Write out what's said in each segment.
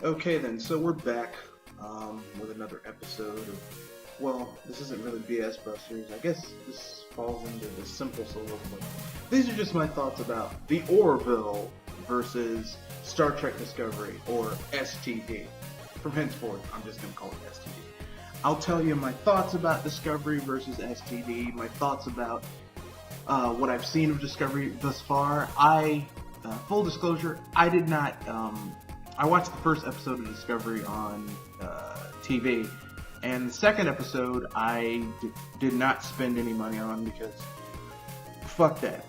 Okay then, so we're back with another episode of, well, this isn't really BS Busters. I guess this falls into the simple soliloquy. These are just my thoughts about the Orville versus Star Trek Discovery, or STD. From henceforth, I'm just going to call it STD. I'll tell you my thoughts about Discovery versus STD, my thoughts about what I've seen of Discovery thus far. Full disclosure, I did not, I watched the first episode of Discovery on TV, and the second episode I did not spend any money on because fuck that.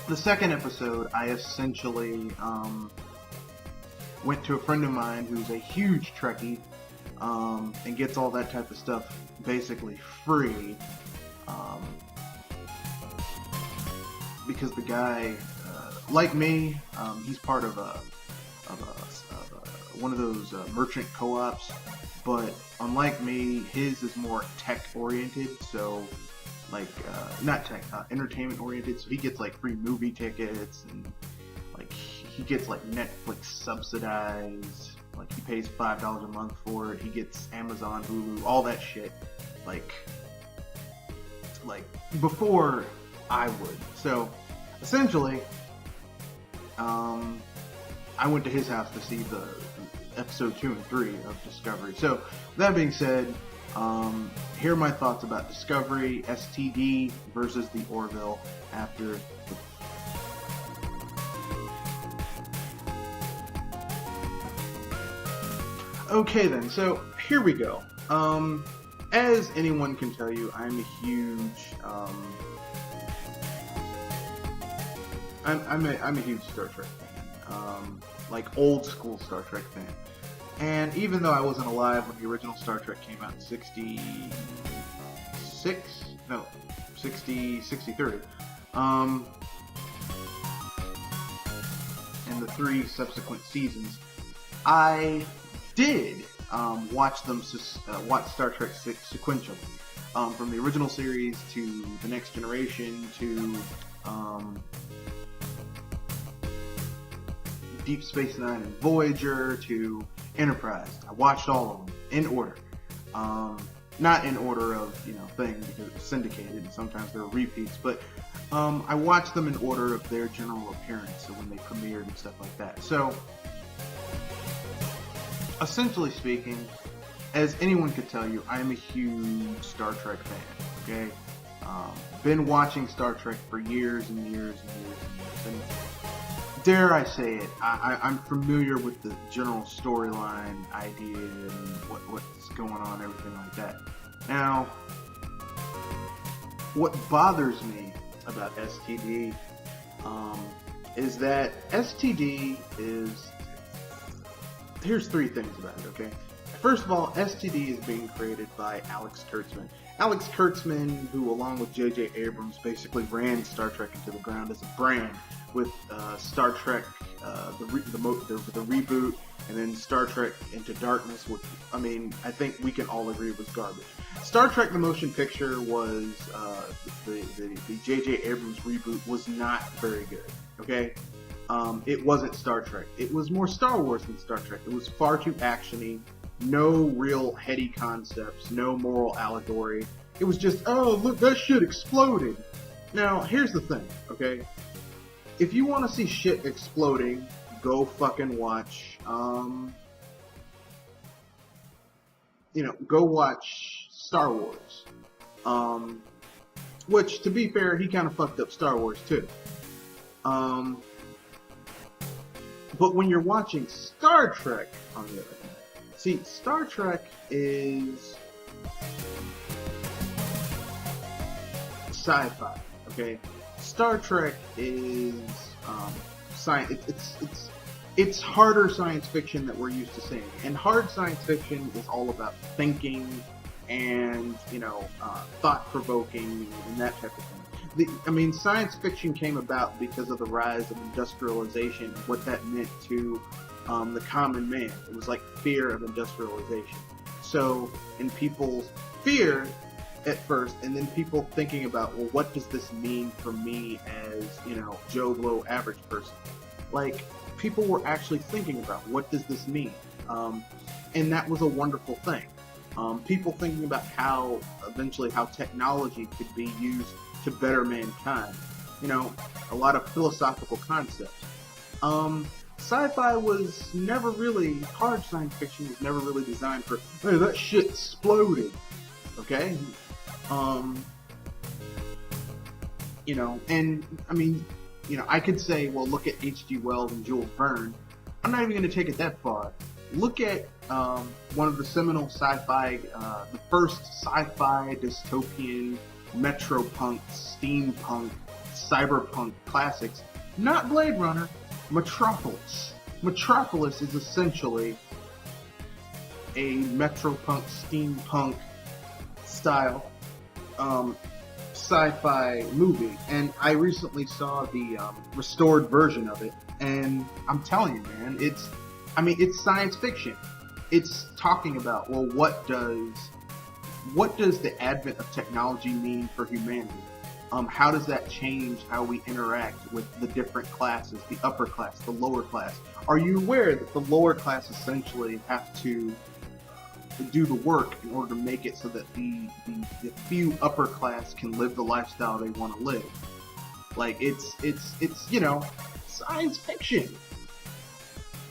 The second episode, I essentially went to a friend of mine who's a huge Trekkie and gets all that type of stuff basically free. Because the guy, like me, he's part of one of those merchant co-ops, but unlike me, his is more tech oriented. So, like, not tech, entertainment oriented. So he gets like free movie tickets, and like he gets like Netflix subsidized. Like he pays $5 a month for it. He gets Amazon, Hulu, all that shit. Like before I would. So essentially, I went to his house to see the episode 2 and 3 of Discovery. So that being said, here are my thoughts about Discovery, STD versus the Orville after the Okay then, so here we go. As anyone can tell you, I'm a huge, I'm a huge Star Trek fan, like old school Star Trek fan. And even though I wasn't alive when the original Star Trek came out in 63, and the 3 subsequent seasons, I did watch Star Trek sequentially, from the original series to the Next Generation to Deep Space Nine and Voyager to Enterprise. I watched all of them in order, not in order of thing, because it was syndicated and sometimes there were repeats, but I watched them in order of their general appearance, so when they premiered and stuff like that. So essentially speaking, as anyone could tell you, I'm a huge Star Trek fan, okay? Been watching Star Trek for years and years and years and years, and dare I say it, I'm familiar with the general storyline idea and what's going on, everything like that. Now, what bothers me about STD is that STD is... Here's 3 things about it, okay? First of all, STD is being created by Alex Kurtzman. Alex Kurtzman, who along with J.J. Abrams basically ran Star Trek into the ground as a brand with Star Trek, the reboot, and then Star Trek Into Darkness, which, I mean, I think we can all agree was garbage. Star Trek the Motion Picture was, the J.J. Abrams reboot was not very good, okay? It wasn't Star Trek. It was more Star Wars than Star Trek. It was far too actiony, no real heady concepts, no moral allegory. It was just, oh, look, that shit exploded. Now, here's the thing, okay? If you want to see shit exploding, go fucking watch, go watch Star Wars. Which, to be fair, he kind of fucked up Star Wars, too. But when you're watching Star Trek, on the other hand, see, Star Trek is sci-fi, okay? Star Trek is science. It's harder science fiction that we're used to seeing, and hard science fiction is all about thinking and thought-provoking and that type of thing. Science fiction came about because of the rise of industrialization and what that meant to the common man. It was like fear of industrialization. So, in people's fear at first, and then people thinking about, well, what does this mean for me as, Joe Blow average person? Like, people were actually thinking about what does this mean, and that was a wonderful thing. People thinking about how eventually how technology could be used to better mankind. You know, a lot of philosophical concepts. Sci-fi was never really, hard science fiction was never really designed for, hey, that shit exploded, okay? You know, and, I mean, you know, I could say, well, look at H.G. Wells and Jules Verne. I'm not even going to take it that far. Look at one of the seminal sci-fi, the first sci-fi dystopian, metropunk, steampunk, cyberpunk classics, not Blade Runner, Metropolis. Metropolis is essentially a metropunk, steampunk style sci-fi movie, and I recently saw the restored version of it, and I'm telling you, man, it's science fiction. It's talking about, well, what does the advent of technology mean for humanity? How does that change how we interact with the different classes, the upper class, the lower class? Are you aware that the lower class essentially have to do the work in order to make it so that the few upper class can live the lifestyle they want to live? Like, it's you know, science fiction.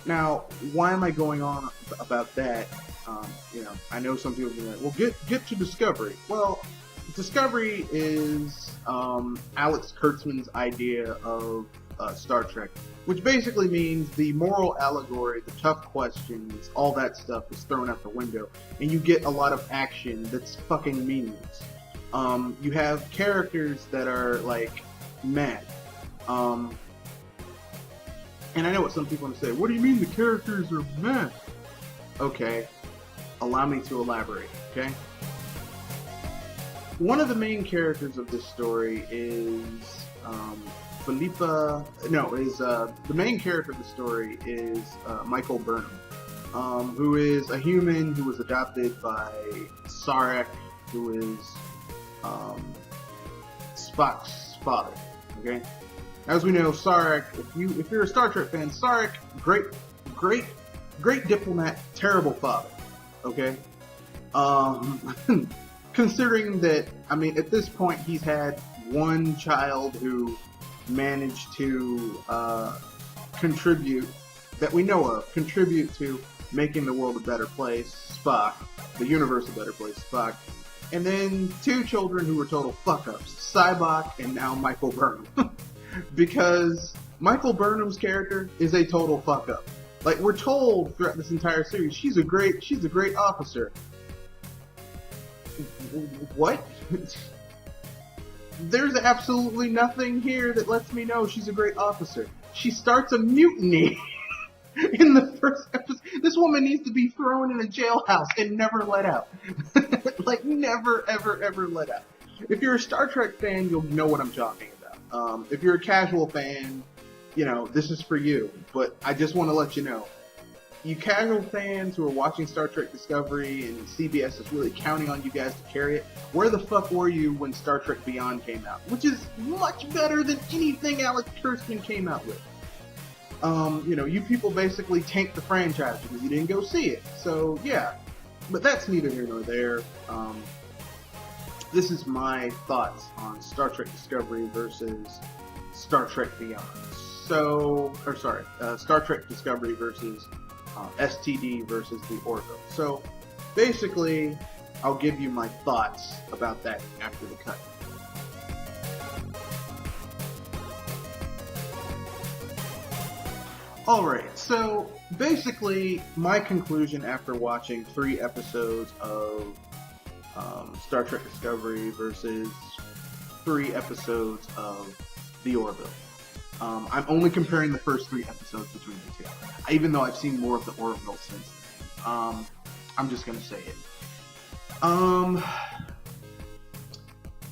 Now, why am I going on about that? You know, I know some people will be like, well, get to Discovery. Well, Discovery is Alex Kurtzman's idea of Star Trek, which basically means the moral allegory, the tough questions, all that stuff is thrown out the window, and you get a lot of action that's fucking meaningless. You have characters that are like mad. And I know what some people want to say. What do you mean the characters are mad? Okay, allow me to elaborate. Okay. One of the main characters of this story is the main character of the story is Michael Burnham, who is a human who was adopted by Sarek, who is Spock's father. Okay, as we know, Sarek. If you're a Star Trek fan, Sarek, great diplomat, terrible father. Okay. Considering that, I mean, at this point he's had one child who managed to contribute to making the world a better place, Spock, the universe a better place, Spock, and then two children who were total fuck-ups, Sybok and now Michael Burnham. Because Michael Burnham's character is a total fuck-up. Like, we're told throughout this entire series, she's a great officer. What? There's absolutely nothing here that lets me know she's a great officer. She starts a mutiny in the first episode. This woman needs to be thrown in a jailhouse and never let out. Like, never, ever, ever let out. If you're a Star Trek fan, you'll know what I'm talking about. If you're a casual fan, you know, this is for you. But I just want to let you know, you casual fans who are watching Star Trek Discovery and CBS is really counting on you guys to carry it, where the fuck were you when Star Trek Beyond came out? Which is much better than anything Alex Kurtzman came out with. You know, you people basically tanked the franchise because you didn't go see it. So, yeah. But that's neither here nor there. This is my thoughts on Star Trek Discovery versus Star Trek Beyond. Star Trek Discovery versus STD versus the Orville. So basically, I'll give you my thoughts about that after the cut. Alright, so basically, my conclusion after watching 3 episodes of Star Trek Discovery versus 3 episodes of The Orville. I'm only comparing the first 3 episodes between the two. Even though I've seen more of the Orville since then. I'm just gonna say it.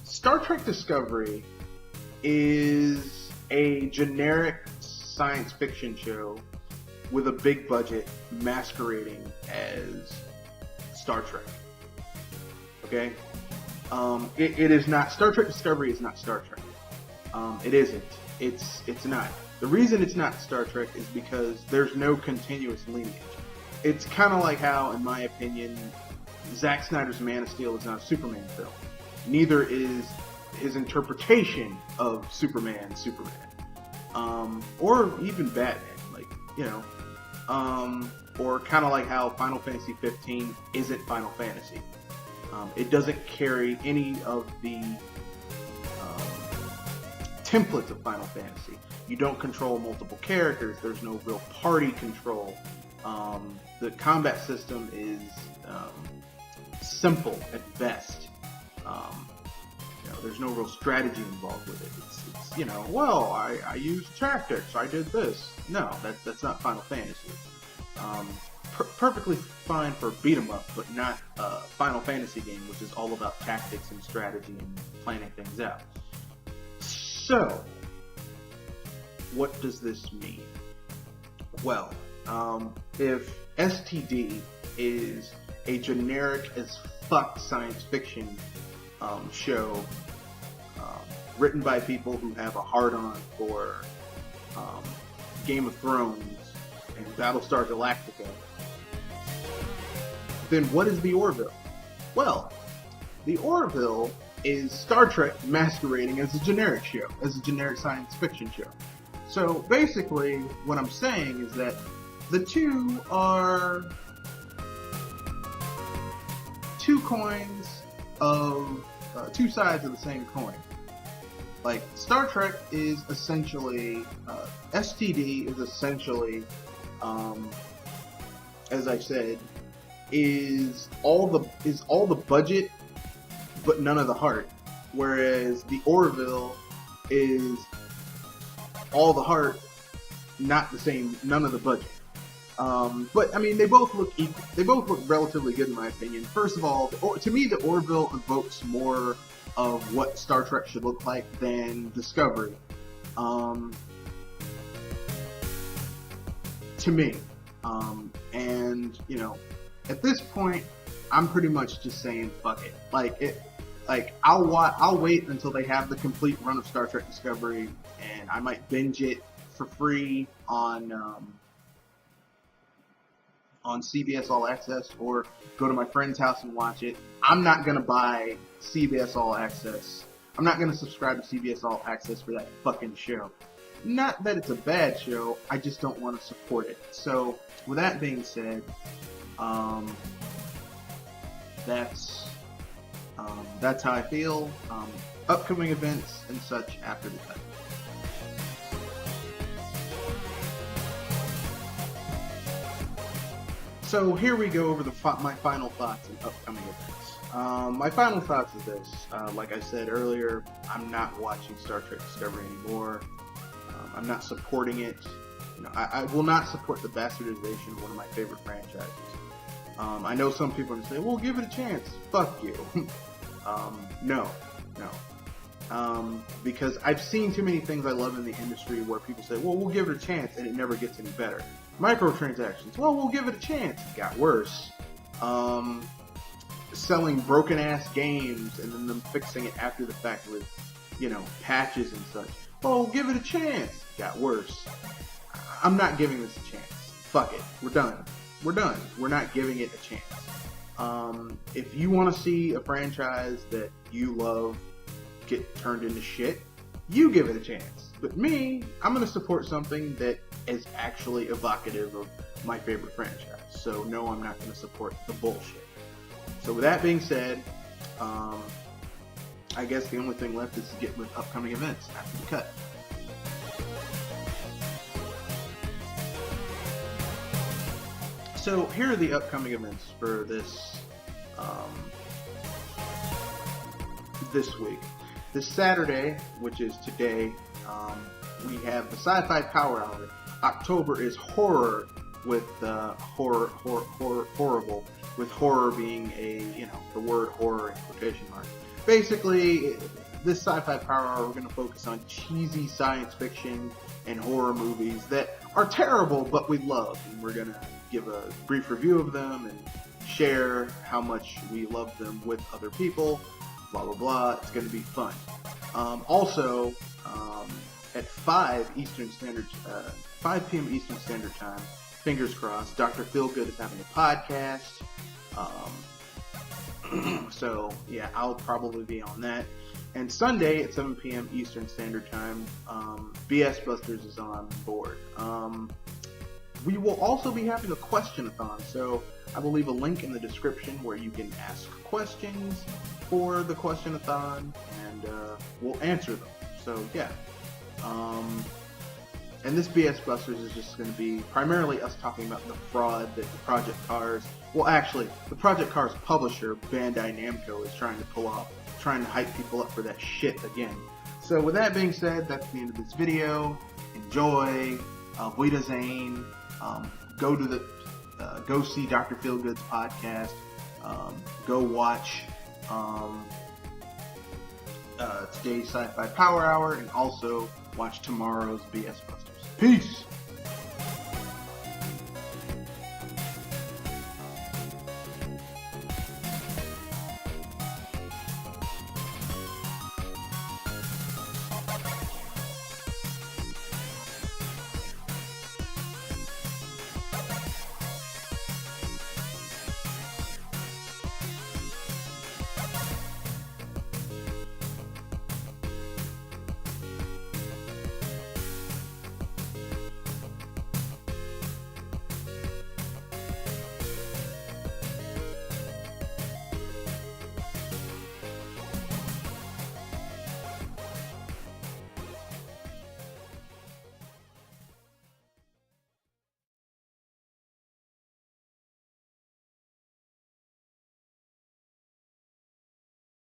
Star Trek Discovery is a generic science fiction show with a big budget masquerading as Star Trek. Okay? It is not. Star Trek Discovery is not Star Trek. It isn't. It's not. The reason it's not Star Trek is because there's no continuous lineage. It's kind of like how, in my opinion, Zack Snyder's Man of Steel is not a Superman film. Neither is his interpretation of Superman, or even Batman, or kind of like how Final Fantasy 15 isn't Final Fantasy. It doesn't carry any of the templates of Final Fantasy. You don't control multiple characters. There's no real party control. The combat system is simple at best. There's no real strategy involved with it. It's I used tactics. I did this. No, that's not Final Fantasy. Perfectly fine for beat 'em up, but not a Final Fantasy game, which is all about tactics and strategy and planning things out. So, what does this mean? Well, if STD is a generic as fuck science fiction show written by people who have a hard-on for Game of Thrones and Battlestar Galactica, then what is the Orville? Well, the Orville is Star Trek masquerading as a generic show, as a generic science fiction show. So basically, what I'm saying is that the two are two sides of the same coin. Like, Star Trek is essentially, STD is essentially, as I said, is all the budget, but none of the heart. Whereas the Orville is all the heart, not the same, none of the budget. But I mean, they both look equal. They both look relatively good in my opinion. First of all, to me, the Orville evokes more of what Star Trek should look like than Discovery. To me, and at this point, I'm pretty much just saying fuck it. I'll wait until they have the complete run of Star Trek Discovery, and I might binge it for free on CBS All Access, or go to my friend's house and watch it. I'm not gonna buy CBS All Access. I'm not gonna subscribe to CBS All Access for that fucking show. Not that it's a bad show, I just don't want to support it. So, with that being said, that's how I feel. Upcoming events and such after the cut. So here we go over my final thoughts and upcoming events. My final thoughts is this. Like I said earlier, I'm not watching Star Trek Discovery anymore. I'm not supporting it. I will not support the bastardization of one of my favorite franchises. I know some people are going to say, well, give it a chance. Fuck you. No. Because I've seen too many things I love in the industry where people say, well, we'll give it a chance, and it never gets any better. Microtransactions, well, we'll give it a chance. It got worse. Selling broken-ass games and then them fixing it after the fact with, patches and such. Oh, give it a chance. It got worse. I'm not giving this a chance. Fuck it. We're done. We're not giving it a chance. If you want to see a franchise that you love get turned into shit, you give it a chance. But me, I'm going to support something that is actually evocative of my favorite franchise. So no, I'm not going to support the bullshit. So with that being said, I guess the only thing left is to get with upcoming events after the cut. So here are the upcoming events for this week. This Saturday, which is today, we have the Sci-Fi Power Hour. October is horror with horrible, with horror being the word horror in quotation marks. Basically, this Sci-Fi Power Hour, we're going to focus on cheesy science fiction and horror movies that are terrible, but we love. And we're going to give a brief review of them and share how much we love them with other people, blah, blah, blah. It's going to be fun. Also, at 5 p.m. Eastern Standard Time. Fingers crossed. Dr. Feelgood is having a podcast. So, yeah, I'll probably be on that. And Sunday at 7 p.m. Eastern Standard Time, BS Busters is on board. We will also be having a Questionathon, so I will leave a link in the description where you can ask questions for the Questionathon, and we'll answer them. So, yeah. And this BS Busters is just going to be primarily us talking about the fraud that the Project Cars, well, actually, the Project Cars publisher, Bandai Namco, is trying to pull off, trying to hype people up for that shit again. So, with that being said, that's the end of this video. Enjoy. Wiedersehen. Go see Dr. Feelgood's podcast. Go watch today's Sci-Fi Power Hour, and also watch tomorrow's BS Busters. Peace!